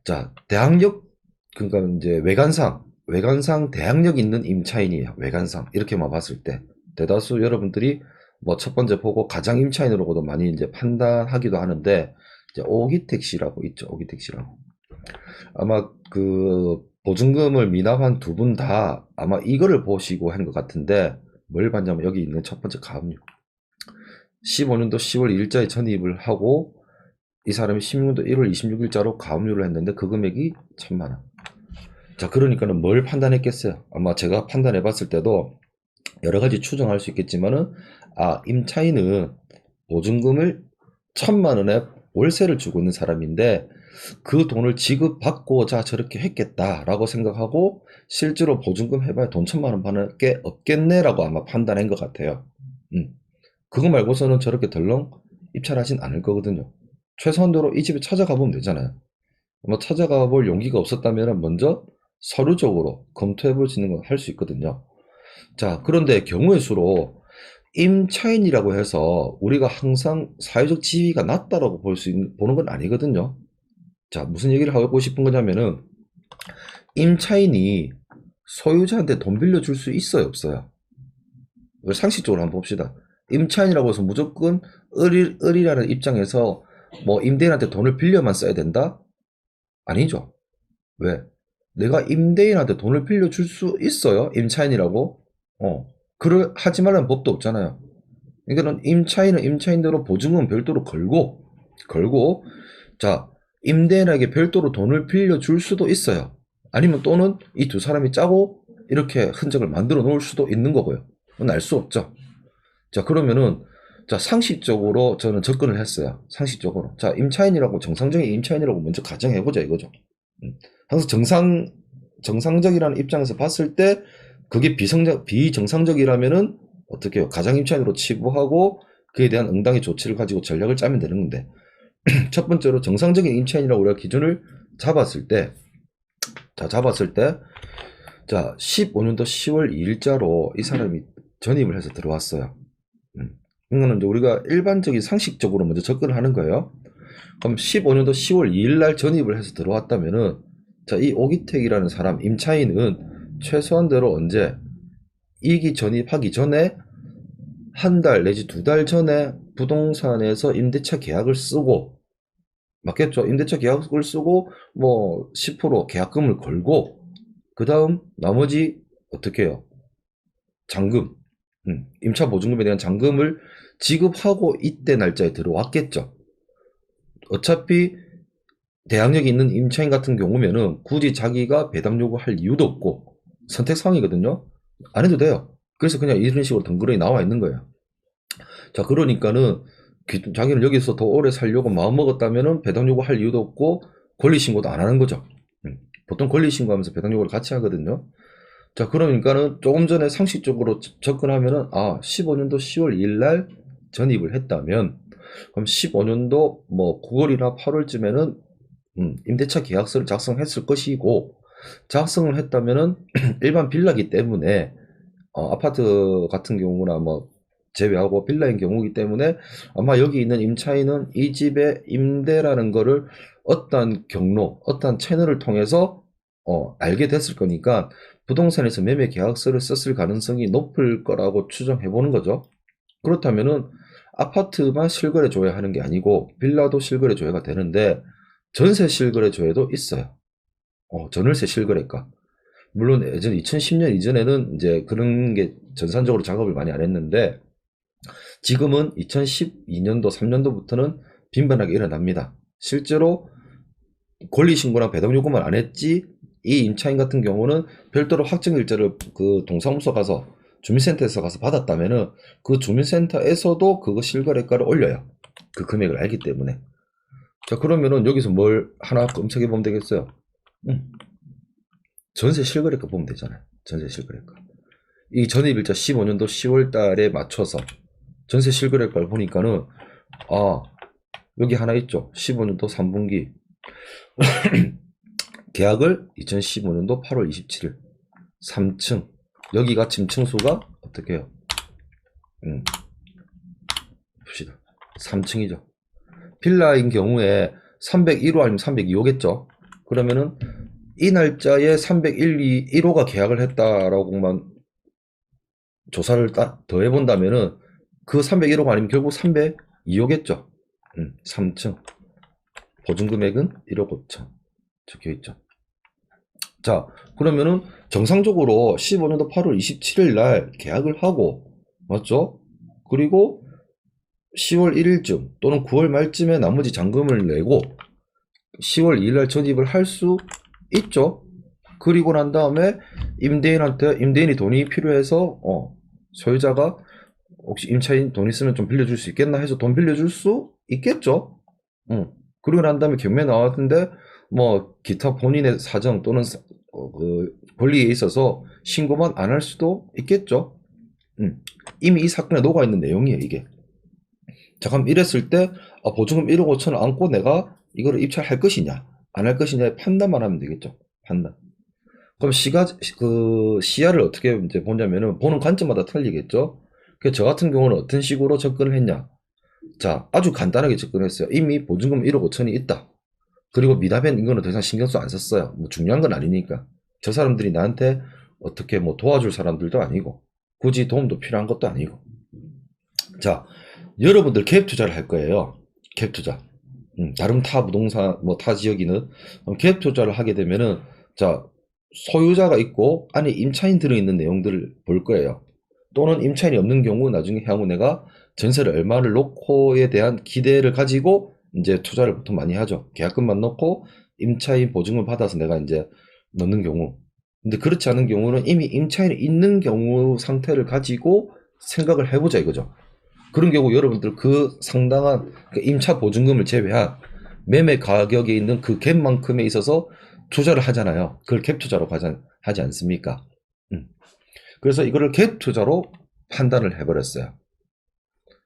자, 대학력, 그러니까 이제 외관상 대학력 있는 임차인이에요. 외관상. 이렇게만 봤을 때. 대다수 여러분들이 뭐 첫 번째 보고 가장 임차인으로도 많이 이제 판단하기도 하는데, 이제 오기택 씨라고 있죠. 오기택 씨라고. 아마 그 보증금을 미납한 두 분 다 아마 이거를 보시고 한 것 같은데, 뭘 봤냐면 여기 있는 첫 번째 가압류. 15년도 10월 2일자에 전입을 하고, 이 사람이 16년도 1월 26일자로 가압류를 했는데 그 금액이 1,000만 원. 자, 그러니까는 뭘 판단했겠어요? 아마 제가 판단해 봤을 때도 여러 가지 추정할 수 있겠지만은, 아, 임차인은 보증금을 1,000만 원에 월세를 주고 있는 사람인데 그 돈을 지급받고자 저렇게 했겠다라고 생각하고, 실제로 보증금 해봐야 돈 1,000만 원밖에 없겠네라고 아마 판단한 것 같아요. 그거 말고서는 저렇게 덜렁 입찰하진 않을 거거든요. 최소한도로 이 집에 찾아가 보면 되잖아요. 뭐 찾아가 볼 용기가 없었다면 먼저 서류적으로 검토해 볼 수 있는 건 할 수 있거든요. 자, 그런데 경우의 수로 임차인이라고 해서 우리가 항상 사회적 지위가 낮다라고 보는 건 아니거든요. 자, 무슨 얘기를 하고 싶은 거냐면은, 임차인이 소유자한테 돈 빌려줄 수 있어요, 없어요? 상식적으로 한번 봅시다. 임차인이라고 해서 무조건 을이라는 입장에서 뭐 임대인한테 돈을 빌려만 써야 된다? 아니죠. 왜? 내가 임대인한테 돈을 빌려줄 수 있어요, 임차인이라고? 하지 말라는 법도 없잖아요. 그러니까는 임차인은 임차인대로 보증금 별도로 걸고, 자, 임대인에게 별도로 돈을 빌려줄 수도 있어요. 아니면 또는 이 두 사람이 짜고 이렇게 흔적을 만들어 놓을 수도 있는 거고요. 그건 알 수 없죠. 자, 그러면은, 자, 상식적으로 저는 접근을 했어요. 상식적으로. 자, 임차인이라고, 정상적인 임차인이라고 먼저 가정해보자 이거죠. 항상 정상적이라는 입장에서 봤을 때, 그게 비정상적이라면은 어떻게 해요? 가장 임차인으로 치부하고 그에 대한 응당의 조치를 가지고 전략을 짜면 되는 건데, 첫 번째로 정상적인 임차인이라고 우리가 기준을 잡았을 때, 자, 15년도 10월 2일자로 이 사람이 전입을 해서 들어왔어요. 이거는 우리가 일반적인 상식적으로 먼저 접근을 하는 거예요. 그럼 15년도 10월 2일 날 전입을 해서 들어왔다면은, 자, 이 오기택이라는 사람, 임차인은 최소한대로 언제? 이기 전입하기 전에 한 달 내지 두 달 전에 부동산에서 임대차 계약을 쓰고, 맞겠죠? 임대차 계약을 쓰고 뭐 10% 계약금을 걸고, 그 다음 나머지 어떻게 해요? 잔금, 임차 보증금에 대한 잔금을 지급하고 이때 날짜에 들어왔겠죠. 어차피 대항력이 있는 임차인 같은 경우면은 굳이 자기가 배당 요구할 이유도 없고 선택사항이거든요. 안 해도 돼요. 그래서 그냥 이런 식으로 덩그러니 나와 있는 거예요. 자, 그러니까는 자기는 여기서 더 오래 살려고 마음먹었다면은 배당 요구할 이유도 없고 권리신고도 안 하는 거죠. 보통 권리신고하면서 배당 요구를 같이 하거든요. 자, 그러니까는 조금 전에 상식적으로 접근하면은, 아, 15년도 10월 2일 날 전입을 했다면, 그럼 15년도 뭐 9월이나 8월쯤에는 임대차 계약서를 작성했을 것이고, 작성을 했다면은 일반 빌라기 때문에, 아파트 같은 경우나 뭐 제외하고 빌라인 경우이기 때문에 아마 여기 있는 임차인은 이 집의 임대라는 거를 어떤 경로, 어떤 채널을 통해서 알게 됐을 거니까 부동산에서 매매 계약서를 썼을 가능성이 높을 거라고 추정해 보는 거죠. 그렇다면은 아파트만 실거래 조회하는 게 아니고 빌라도 실거래 조회가 되는데, 전세 실거래 조회도 있어요. 전월세 실거래가. 물론 예전 2010년 이전에는 이제 그런 게 전산적으로 작업을 많이 안 했는데, 지금은 2012년도, 3년도부터는 빈번하게 일어납니다. 실제로 권리신고나 배당 요구만 안 했지, 이 임차인 같은 경우는 별도로 확정일자를 그 동사무소 가서, 주민센터에서 가서 받았다면은 그 주민센터에서도 그거 실거래가를 올려요. 그 금액을 알기 때문에. 자, 그러면은 여기서 뭘 하나 검색해 보면 되겠어요? 전세 실거래가 보면 되잖아요. 전세 실거래가. 이 전입일자 15년도 10월 달에 맞춰서 전세 실거래가를 보니까는, 아, 여기 하나 있죠. 15년도 3분기. 계약을 2015년도 8월 27일. 3층. 여기가 짐층수가 어떻게 해요? 봅시다. 3층이죠. 빌라인 경우에 301호 아니면 302호겠죠. 그러면은 이 날짜에 301호1호가 계약을 했다라고만 조사를 더 해본다면은 그 301호가 아니면 결국 302호겠죠. 3층. 보증금액은 1억 5천. 적혀있죠. 자, 그러면은 정상적으로 15년도 8월 27일 날 계약을 하고, 맞죠? 그리고 10월 1일쯤 또는 9월 말쯤에 나머지 잔금을 내고 10월 2일 날 전입을 할 수 있죠. 그리고 난 다음에 임대인이 돈이 필요해서 소유자가 혹시 임차인 돈 있으면 좀 빌려줄 수 있겠나 해서 돈 빌려줄 수 있겠죠. 그리고 난 다음에 경매 나왔는데 뭐 기타 본인의 사정 또는 그 권리에 있어서 신고만 안 할 수도 있겠죠. 이미 이 사건에 녹아 있는 내용이에요, 이게. 자, 그럼 이랬을 때 보증금 1억 5천을 안고 내가 이거를 입찰할 것이냐 안 할 것이냐의 판단만 하면 되겠죠. 판단. 그럼 시야를 어떻게 이제 보냐면은 보는 관점마다 틀리겠죠. 그래서 저 같은 경우는 어떤 식으로 접근을 했냐. 자, 아주 간단하게 접근했어요. 이미 보증금 1억 5천이 있다. 그리고 미납한 이거는 더 이상 신경써 안 썼어요. 뭐 중요한 건 아니니까. 저 사람들이 나한테 어떻게 뭐 도와줄 사람들도 아니고 굳이 도움도 필요한 것도 아니고. 자, 여러분들 갭 투자를 할 거예요. 갭 투자. 다른 타 부동산 뭐 타 지역이는 갭 투자를 하게 되면은 자, 소유자가 있고 안에 임차인 들어있는 내용들을 볼 거예요. 또는 임차인이 없는 경우 나중에 향후 내가 전세를 얼마를 놓고에 대한 기대를 가지고 이제 투자를 보통 많이 하죠. 계약금만 넣고 임차인 보증을 받아서 내가 이제 넣는 경우. 근데 그렇지 않은 경우는 이미 임차인이 있는 경우 상태를 가지고 생각을 해보자 이거죠. 그런 경우 여러분들 그 상당한 그 임차 보증금을 제외한 매매 가격에 있는 그 갭만큼에 있어서 투자를 하잖아요. 그걸 갭 투자로 하지 않습니까? 그래서 이거를 갭 투자로 판단을 해버렸어요.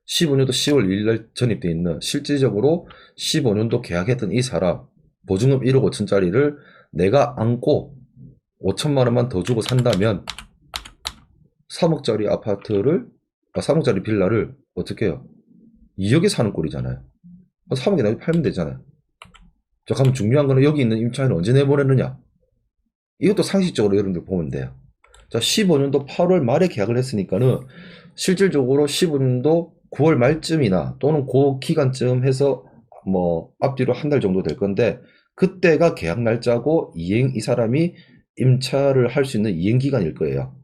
15년도 10월 1일 날 전입되어 있는 실질적으로 15년도 계약했던 이 사람 보증금 1억 5천짜리를 내가 안고 5천만 원만 더 주고 산다면 3억짜리 아파트를 3억짜리 빌라를 어떻게 해요? 2억에 사는 꼴이잖아요. 3억에 나중에 팔면 되잖아요. 자, 그럼 중요한 거는 여기 있는 임차인을 언제 내보내느냐? 이것도 상식적으로 여러분들 보면 돼요. 자, 15년도 8월 말에 계약을 했으니까는 실질적으로 15년도 9월 말쯤이나 또는 그 기간쯤 해서 뭐 앞뒤로 한 달 정도 될 건데 그때가 계약 날짜고 이 사람이 임차를 할 수 있는 이행 기간일 거예요.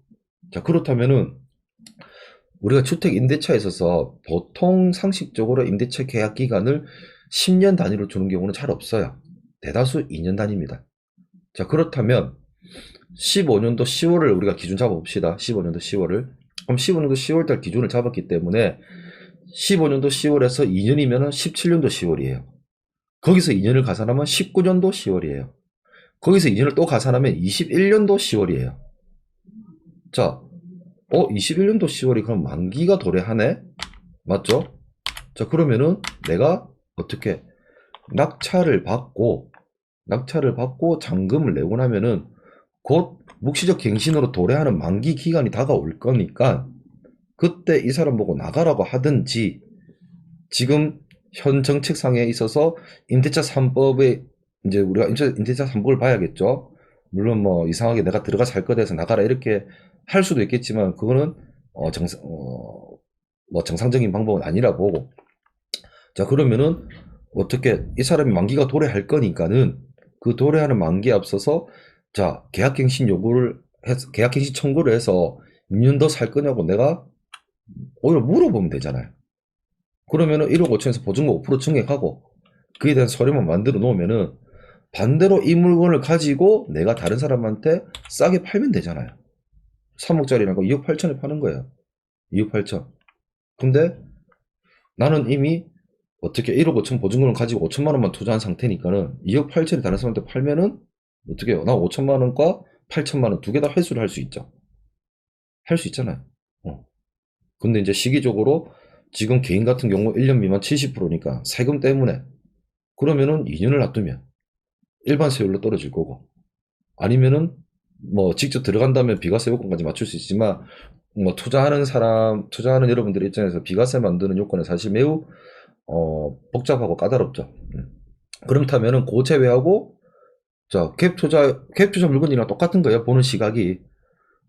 자, 그렇다면은 우리가 주택 임대차에 있어서 보통 상식적으로 임대차 계약 기간을 10년 단위로 주는 경우는 잘 없어요. 대다수 2년 단위입니다. 자, 그렇다면 15년도 10월을 우리가 기준 잡아봅시다. 15년도 10월을. 그럼 15년도 10월달 기준을 잡았기 때문에 15년도 10월에서 2년이면 17년도 10월이에요. 거기서 2년을 가산하면 19년도 10월이에요. 거기서 2년을 또 가산하면 21년도 10월이에요. 자, 21년도 10월이 그럼 만기가 도래하네? 맞죠? 자, 그러면은 내가 어떻게 낙찰을 받고 잔금을 내고 나면은 곧 묵시적 갱신으로 도래하는 만기 기간이 다가올 거니까 그때 이 사람 보고 나가라고 하든지 지금 현 정책상에 있어서 임대차 3법에 이제 우리가 임대차 3법을 봐야겠죠. 물론 뭐 이상하게 내가 들어가 살 거다 해서 나가라 이렇게 할 수도 있겠지만 그거는 뭐 정상적인 방법은 아니라 보고. 자, 그러면은 어떻게 이 사람이 만기가 도래할 거니까는 그 도래하는 만기에 앞서서 자, 계약갱신 요구를 해서 계약갱신 청구를 해서 2년 더 살 거냐고 내가 오히려 물어보면 되잖아요. 그러면은 1억 5천에서 보증금 5% 증액하고 그에 대한 서류만 만들어 놓으면은 반대로 이 물건을 가지고 내가 다른 사람한테 싸게 팔면 되잖아요. 3억짜리라는 거 2억 8천에 파는 거예요. 2억 8천. 근데 나는 이미 어떻게 1억 5천 보증금을 가지고 5천만 원만 투자한 상태니까는 2억 8천에 다른 사람한테 팔면은 어떻게 해요? 나 5천만 원과 8천만 원 두 개 다 회수를 할 수 있죠. 할 수 있잖아요. 근데 이제 시기적으로 지금 개인 같은 경우 1년 미만 70%니까 세금 때문에 그러면은 2년을 놔두면 일반 세율로 떨어질 거고 아니면은 뭐 직접 들어간다면 비과세 요건까지 맞출 수 있지만 뭐 투자하는 여러분들 입장에서 비과세 만드는 요건은 사실 매우 복잡하고 까다롭죠. 그렇다면은 그 제외하고 자, 갭투자 물건이랑 똑같은 거예요. 보는 시각이.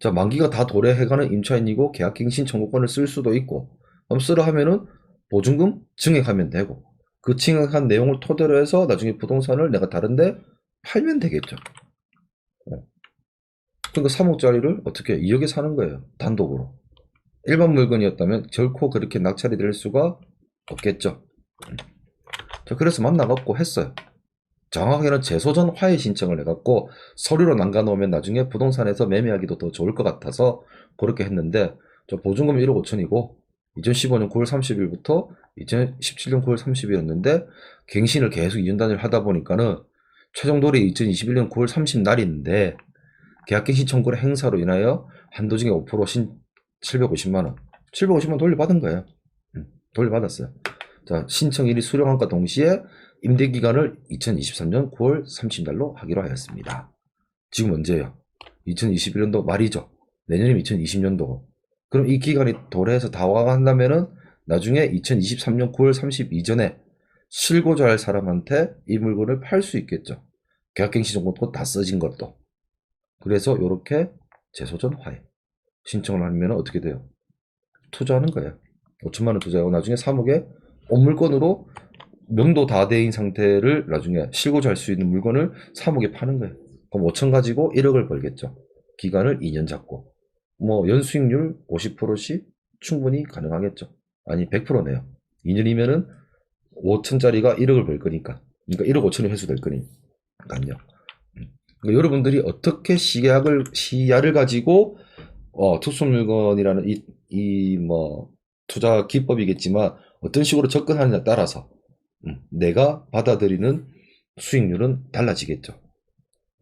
자, 만기가 다 도래해가는 임차인이고 계약갱신 청구권을 쓸 수도 있고, 그럼 쓰라 하면은 보증금 증액하면 되고, 그 증액한 내용을 토대로 해서 나중에 부동산을 내가 다른데 팔면 되겠죠. 그러니까 3억짜리를 어떻게 2억에 사는 거예요. 단독으로. 일반 물건이었다면 결코 그렇게 낙찰이 될 수가 없겠죠. 자, 그래서 만나갖고 했어요. 정확하게는 재소전 화해 신청을 해갖고 서류로 남겨놓으면 나중에 부동산에서 매매하기도 더 좋을 것 같아서 그렇게 했는데, 저 보증금이 1억 5천이고 2015년 9월 30일부터 2017년 9월 30일이었는데 갱신을 계속 2년 단위를 하다 보니까는 최종 돌이 2021년 9월 30날인데 계약갱신 청구의 행사로 인하여 한도중에 5% 750만원 750만원 돌려받은 거예요. 돌려받았어요. 자, 신청일이 수령함과 동시에 임대기간을 2023년 9월 30날로 하기로 하였습니다. 지금 언제예요? 2021년도 말이죠. 내년이면 2020년도고. 그럼 이 기간이 도래해서 다 와간다면은 나중에 2023년 9월 30 이전에 실고자 할 사람한테 이 물건을 팔 수 있겠죠. 계약갱신 정보도 다 써진 것도. 그래서 이렇게 재소전 화해 신청을 하면 어떻게 돼요? 투자하는 거예요. 5천만원 투자하고 나중에 3억에 온 물건으로 명도 다 돼인 상태를 나중에 실고자 할 수 있는 물건을 3억에 파는 거예요. 그럼 5천 가지고 1억을 벌겠죠. 기간을 2년 잡고. 뭐 연수익률 50%씩 충분히 가능하겠죠. 아니 100%네요. 2년이면은 5천짜리가 1억을 벌 거니까. 그러니까 1억 5천이 회수될 거니까요. 그러니까 여러분들이 어떻게 시야를 가지고 특수물건이라는 뭐 투자 기법이겠지만 어떤 식으로 접근하느냐에 따라서 내가 받아들이는 수익률은 달라지겠죠.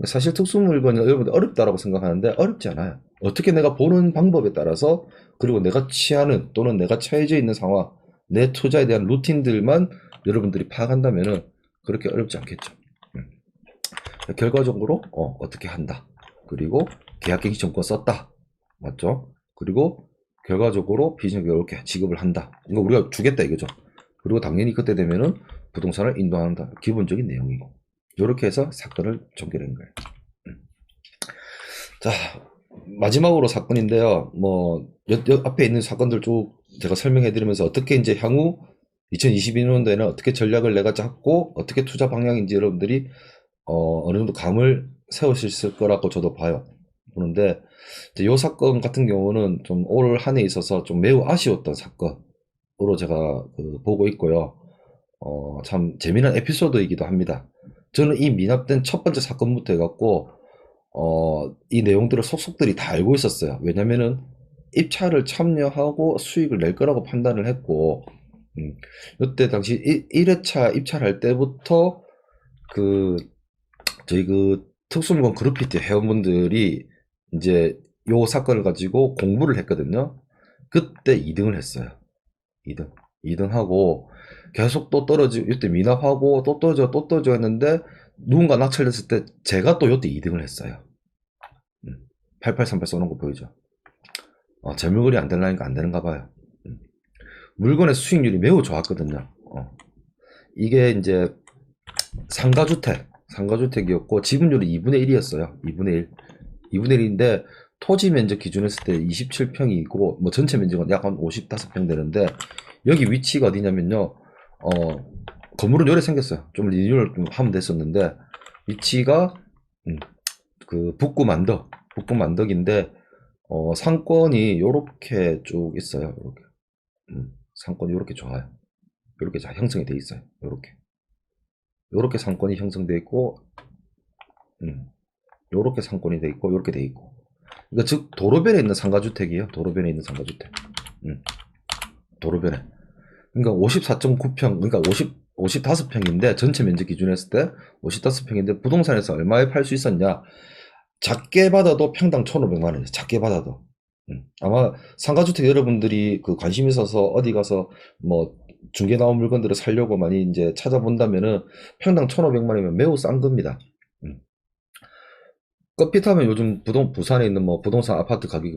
사실 특수물건이 여러분들 어렵다라고 생각하는데 어렵지 않아요. 어떻게 내가 보는 방법에 따라서, 그리고 내가 취하는 또는 내가 처해져 있는 상황, 내 투자에 대한 루틴들만 여러분들이 파악한다면은 그렇게 어렵지 않겠죠. 결과적으로 어떻게 한다. 그리고 계약갱신 청구권 썼다. 맞죠? 그리고 결과적으로 비정규 이렇게 지급을 한다. 이거 우리가 주겠다 이거죠. 그리고 당연히 그때 되면은 부동산을 인도한다. 기본적인 내용이고. 이렇게 해서 사건을 종결한 거예요. 자, 마지막으로 사건인데요. 뭐 앞에 있는 사건들 쭉 제가 설명해 드리면서 어떻게 이제 향후 2022년도에는 어떻게 전략을 내가 잡고 어떻게 투자 방향인지 여러분들이 어느 정도 감을 세우실 거라고 저도 봐요. 보는데 이 사건 같은 경우는 좀 올 한 해 있어서 좀 매우 아쉬웠던 사건으로 제가 보고 있고요. 참 재미난 에피소드이기도 합니다. 저는 이 미납된 첫 번째 사건부터 해갖고 이 내용들을 속속들이 다 알고 있었어요. 왜냐면은 입찰을 참여하고 수익을 낼 거라고 판단을 했고, 이때 당시 1회차 입찰할 때부터 저희 특수물건 그루피티 회원분들이 이제 요 사건을 가지고 공부를 했거든요. 그때 2등을 했어요. 2등 하고 계속 또 떨어지고, 이때 미납하고 또 떨어져 했는데 누군가 낙찰됐을 때 제가 또 요때 2등을 했어요. 8838 써놓은 거 보이죠? 제 물건이 안 되려니까 안 되는가 봐요. 물건의 수익률이 매우 좋았거든요. 이게 이제 상가주택이었고 지분율이 2분의 1이었어요. 2분의 1. 2분의 1인데 토지 면적 기준으로 했을 때 27평이고 뭐 전체 면적은 약 한 55평 되는데, 여기 위치가 어디냐면요. 건물은 요래 생겼어요. 좀 리뉴얼 좀 하면 됐었는데 위치가 북구 만덕인데 상권이 요렇게 쭉 있어요. 요렇게. 상권이 요렇게 좋아요. 요렇게 잘 형성이 돼 있어요. 요렇게 상권이 형성돼 있고, 요렇게 상권이 돼 있고, 요렇게 돼 있고. 그러니까 즉 도로변에 있는 상가주택이에요. 도로변에 있는 상가주택. 도로변에. 그러니까 54.9평, 그러니까 55평인데 전체 면적 기준으로 했을 때 55평인데 부동산에서 얼마에 팔 수 있었냐? 작게 받아도 평당 1,500만 원이에요. 작게 받아도. 아마 상가주택 여러분들이 관심 있어서 어디 가서 뭐 중개 나온 물건들을 살려고 많이 이제 찾아본다면은 평당 1,500만 원이면 매우 싼 겁니다. 껏핏하면 요즘 부산에 있는 뭐 부동산 아파트 가격이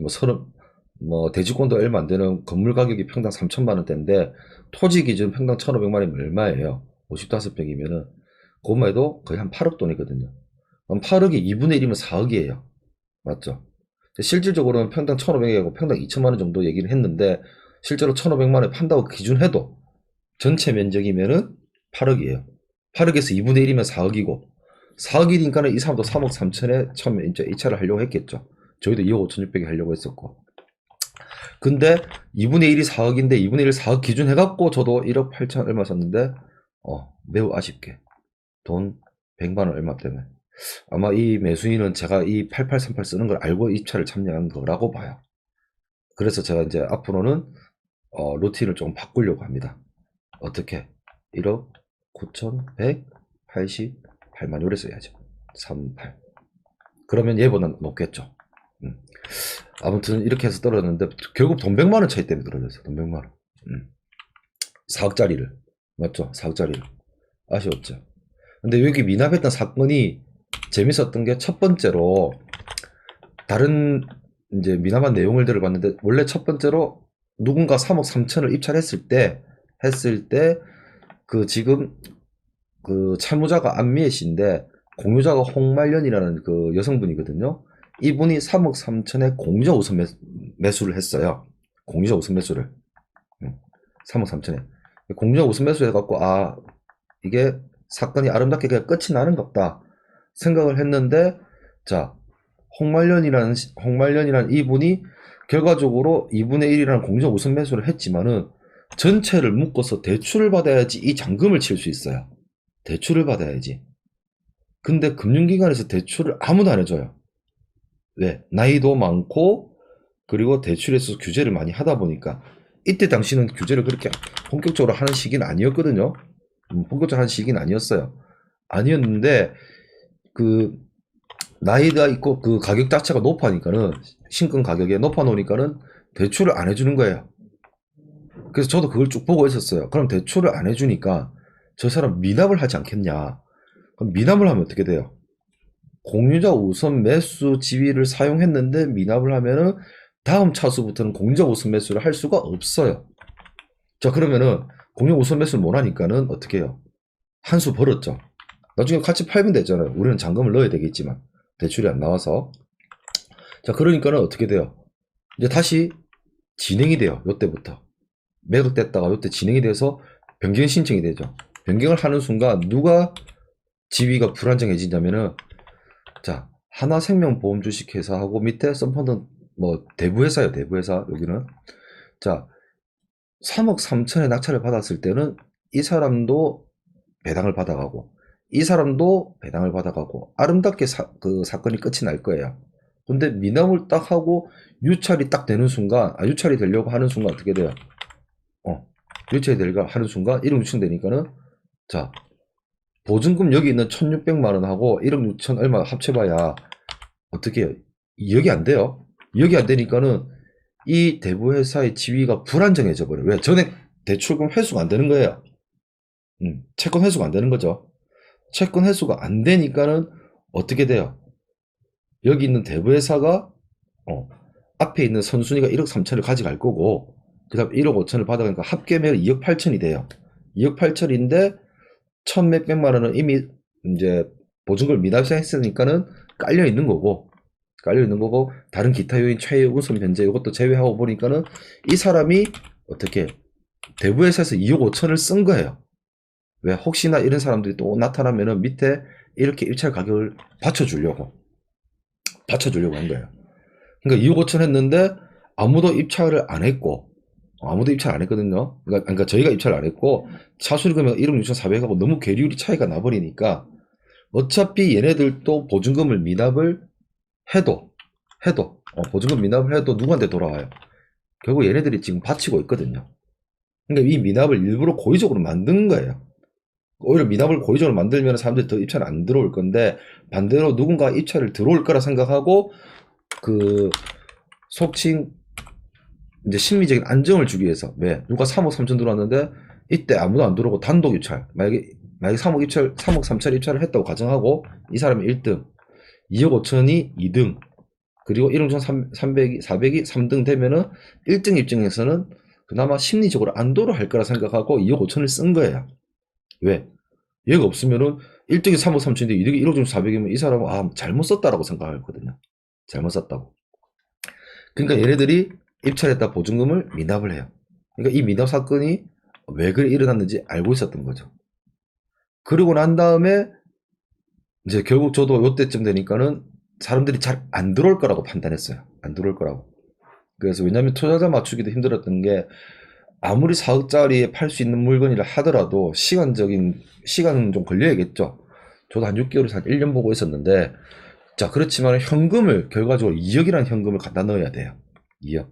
뭐 대지권도 얼마 안 되는 건물 가격이 평당 3천만 원대인데 토지 기준 평당 1,500만 원이면 얼마예요? 55평이면은 그것만 해도 거의 한 8억 돈이거든요. 그럼 8억이 2분의 1이면 4억이에요. 맞죠? 실질적으로는 평당 1,500이고 평당 2천만 원 정도 얘기를 했는데 실제로 1,500만 원에 판다고 기준해도 전체 면적이면은 8억이에요. 8억에서 2분의 1이면 4억이고 4억이니까는 이 사람도 3억 3천에 처음에 이제 이차를 하려고 했겠죠. 저희도 2억 5천6백에 하려고 했었고. 근데 2분의 1이 4억인데 2분의 1 4억 기준 해갖고 저도 1억 8천 얼마 썼는데 매우 아쉽게 돈 100만 원 얼마 때문에 아마 이 매수인은 제가 이 8838 쓰는 걸 알고 입찰을 참여한 거라고 봐요. 그래서 제가 이제 앞으로는 루틴을 조금 바꾸려고 합니다. 어떻게? 1억 9,188만 요래 써야죠. 38. 그러면 얘보다 높겠죠. 아무튼 이렇게 해서 떨어졌는데 결국 돈 100만 원 차이 때문에 떨어졌어요. 돈 100만 원. 4억짜리를. 맞죠? 4억짜리를. 아쉬웠죠. 근데 여기 미납했던 사건이 재밌었던 게 첫 번째로 다른 이제 미납한 내용을 들어봤는데 원래 첫 번째로 누군가 3억 3천을 입찰했을 때 그 지금 그 채무자가 안미애 씨인데 공유자가 홍말년이라는 그 여성분이거든요. 이분이 3억 3천에 공유자 우선 매수를 했어요. 공유자 우선 매수를. 3억 3천에. 공유자 우선 매수 해갖고 이게 사건이 아름답게 그냥 끝이 나는 것 같다 생각을 했는데 자 홍말년이라는 이분이 결과적으로 2분의 1이라는 공유자 우선 매수를 했지만은 전체를 묶어서 대출을 받아야지 이 잔금을 칠 수 있어요. 대출을 받아야지. 근데 금융기관에서 대출을 아무도 안 해줘요. 왜? 나이도 많고 그리고 대출에서 규제를 많이 하다 보니까 이때 당시는 규제를 그렇게 본격적으로 하는 시기는 아니었거든요. 본격적으로 하는 시기는 아니었어요. 아니었는데 그 나이가 있고 그 가격 자체가 높아니까는 신권 가격이 높아 놓으니까는 대출을 안 해주는 거예요. 그래서 저도 그걸 쭉 보고 있었어요. 그럼 대출을 안 해주니까 저 사람 미납을 하지 않겠냐. 그럼 미납을 하면 어떻게 돼요? 공유자 우선 매수 지위를 사용했는데 미납을 하면은 다음 차수부터는 공유자 우선 매수를 할 수가 없어요. 자 그러면은 공유자 우선 매수를 못 하니까는 어떻게 해요? 한 수 벌었죠. 나중에 같이 팔면 되잖아요. 우리는 잔금을 넣어야 되겠지만 대출이 안 나와서. 자 그러니까는 어떻게 돼요? 이제 다시 진행이 돼요. 요때부터 매각됐다가 요때 진행이 돼서 변경 신청이 되죠. 변경을 하는 순간 누가 지위가 불안정해지냐면은 자 하나생명보험 주식회사하고 밑에 썬펀드 뭐 대부회사예요. 대부회사 여기는 자 3억 3천에 낙찰을 받았을 때는 이 사람도 배당을 받아가고 이 사람도 배당을 받아가고 아름답게 그 사건이 끝이 날 거예요. 근데 미납을 딱 하고 유찰이 딱 되는 순간 유찰이 되려고 하는 순간 어떻게 돼요? 유찰이 되려고 하는 순간 1억 6천 되니까는 자 보증금 여기 있는 1,600만 원하고 1억 6천 얼마 합쳐봐야 어떻게 해요? 2억이 안 돼요. 2억이 안 되니까는 이 대부회사의 지위가 불안정해져 버려요. 왜? 전액 대출금 회수가 안 되는 거예요. 채권 회수가 안 되는 거죠. 채권 회수가 안 되니까는 어떻게 돼요? 여기 있는 대부회사가 앞에 있는 선순위가 1억 3천을 가져갈 거고 그 다음 1억 5천을 받아가니까 합계면 2억 8천이 돼요. 2억 8천인데 1,몇백만 원은 이미 이제 보증금을 미납했으니까는 깔려 있는 거고 다른 기타 요인 최우선 변제 이것도 제외하고 보니까는 이 사람이 어떻게 대부회사에서 2억 5천을 쓴 거예요. 왜? 혹시나 이런 사람들이 또 나타나면은 밑에 이렇게 일찰 가격을 받쳐주려고 한 거예요. 그러니까 2억 5천 했는데 아무도 입찰을 안 했고 아무도 입찰 안 했거든요. 그러니까 저희가 입찰을 안 했고 차수리 금액 1억 6,400하고 너무 계율이 차이가 나버리니까 어차피 얘네들도 보증금을 미납을 해도 보증금 미납을 해도 누구한테 돌아와요? 결국 얘네들이 지금 바치고 있거든요. 그러니까 이 미납을 일부러 고의적으로 만든 거예요. 오히려 미납을 고의적으로 만들면 사람들이 더 입찰 안 들어올 건데 반대로 누군가 입찰을 들어올 거라 생각하고 그 속칭 이제 심리적인 안정을 주기 위해서 왜? 누가 3억 3천 들어왔는데 이때 아무도 안 들어오고 단독 입찰 만약에 3억 3천 입찰을 했다고 가정하고 이 사람이 1등 2억 5천이 2등 그리고 1억 300이 400이 3등 되면은 1등 입장에서는 그나마 심리적으로 안도를 할 거라 생각하고 2억 5천을 쓴 거예요. 왜? 얘가 없으면은 1등이 3억 3천인데 이득이 1억 중 400이면 이 사람은 잘못 썼다라고 생각하거든요. 잘못 썼다고. 그러니까 얘네들이 입찰했다 보증금을 미납을 해요. 그러니까 이 미납 사건이 왜 그래 일어났는지 알고 있었던 거죠. 그러고 난 다음에 이제 결국 저도 요때쯤 되니까는 사람들이 잘 안 들어올 거라고 판단했어요. 안 들어올 거라고. 그래서 왜냐면 투자자 맞추기도 힘들었던 게 아무리 4억짜리에 팔 수 있는 물건이라 하더라도 시간은 좀 걸려야겠죠. 저도 한 6개월에서 한 1년 보고 있었는데, 자, 그렇지만 현금을, 결과적으로 2억이라는 현금을 갖다 넣어야 돼요. 2억.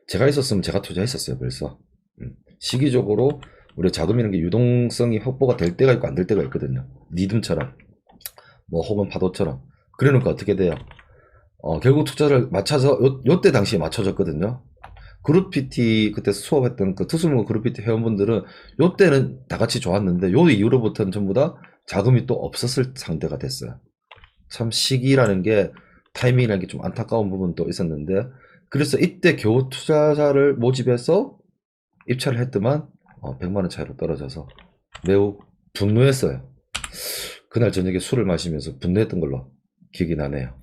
제가 있었으면 제가 투자했었어요, 벌써. 시기적으로 우리 자금이라는 게 유동성이 확보가 될 때가 있고 안 될 때가 있거든요. 니듬처럼. 뭐, 혹은 파도처럼. 그래 놓고 어떻게 돼요? 결국 투자를 맞춰서, 요때 당시에 맞춰졌거든요. 그룹 PT 그때 수업했던 그 특수물건 그룹 PT 회원분들은 요때는 다 같이 좋았는데 요 이후로부터는 전부 다 자금이 또 없었을 상태가 됐어요. 참 시기라는 게 타이밍이라는 게 좀 안타까운 부분도 있었는데 그래서 이때 겨우 투자자를 모집해서 입찰을 했더만 100만 원 차이로 떨어져서 매우 분노했어요. 그날 저녁에 술을 마시면서 분노했던 걸로 기억이 나네요.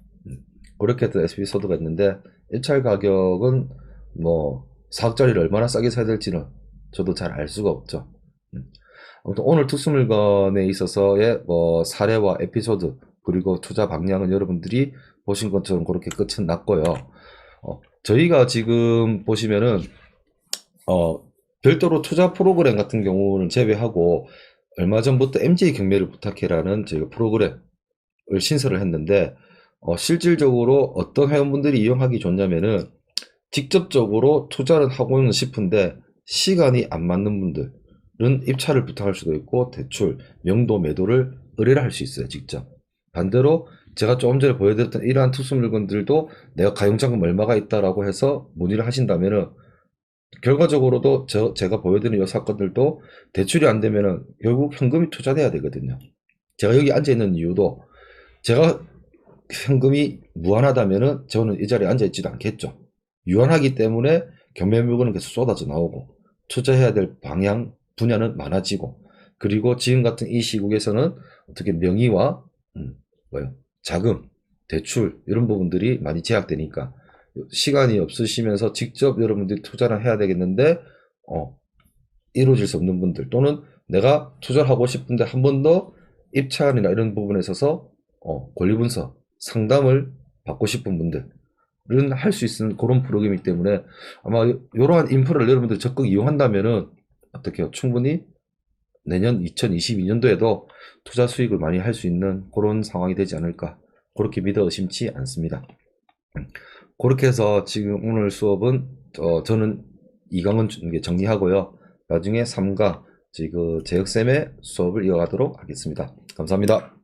그렇게 해서 SB소드가 있는데 입찰 가격은 뭐 4억짜리를 얼마나 싸게 사야 될지는 저도 잘 알 수가 없죠. 아무튼 오늘 특수물건에 있어서의 뭐 사례와 에피소드 그리고 투자 방향은 여러분들이 보신 것처럼 그렇게 끝은 났고요. 저희가 지금 보시면은 별도로 투자 프로그램 같은 경우는 제외하고 얼마 전부터 MJ 경매를 부탁해라는 저희가 프로그램을 신설을 했는데 실질적으로 어떤 회원분들이 이용하기 좋냐면은 직접적으로 투자를 하고는 싶은데 시간이 안 맞는 분들은 입찰을 부탁할 수도 있고 대출, 명도, 매도를 의뢰를 할 수 있어요. 직접. 반대로 제가 조금 전에 보여드렸던 이러한 투수 물건들도 내가 가용자금 얼마가 있다라고 해서 문의를 하신다면은 결과적으로도 제가 보여드리는 이 사건들도 대출이 안 되면은 결국 현금이 투자돼야 되거든요. 제가 여기 앉아 있는 이유도 제가 현금이 무한하다면은 저는 이 자리에 앉아 있지도 않겠죠. 유한하기 때문에 경매 물건은 계속 쏟아져 나오고 투자해야 될 방향 분야는 많아지고 그리고 지금 같은 이 시국에서는 어떻게 명의와 자금, 대출 이런 부분들이 많이 제약되니까 시간이 없으시면서 직접 여러분들이 투자를 해야 되겠는데 이루어질 수 없는 분들 또는 내가 투자를 하고 싶은데 한 번 더 입찰이나 이런 부분에 있어서 권리분석, 상담을 받고 싶은 분들은 할 수 있는 그런 프로그램이기 때문에 아마 이러한 인프라를 여러분들 적극 이용한다면은 어떻게요? 충분히 내년 2022년도에도 투자 수익을 많이 할 수 있는 그런 상황이 되지 않을까 그렇게 믿어 의심치 않습니다. 그렇게 해서 지금 오늘 수업은 저는 2강은 정리하고요. 나중에 3강 지금 재혁쌤의 수업을 이어가도록 하겠습니다. 감사합니다.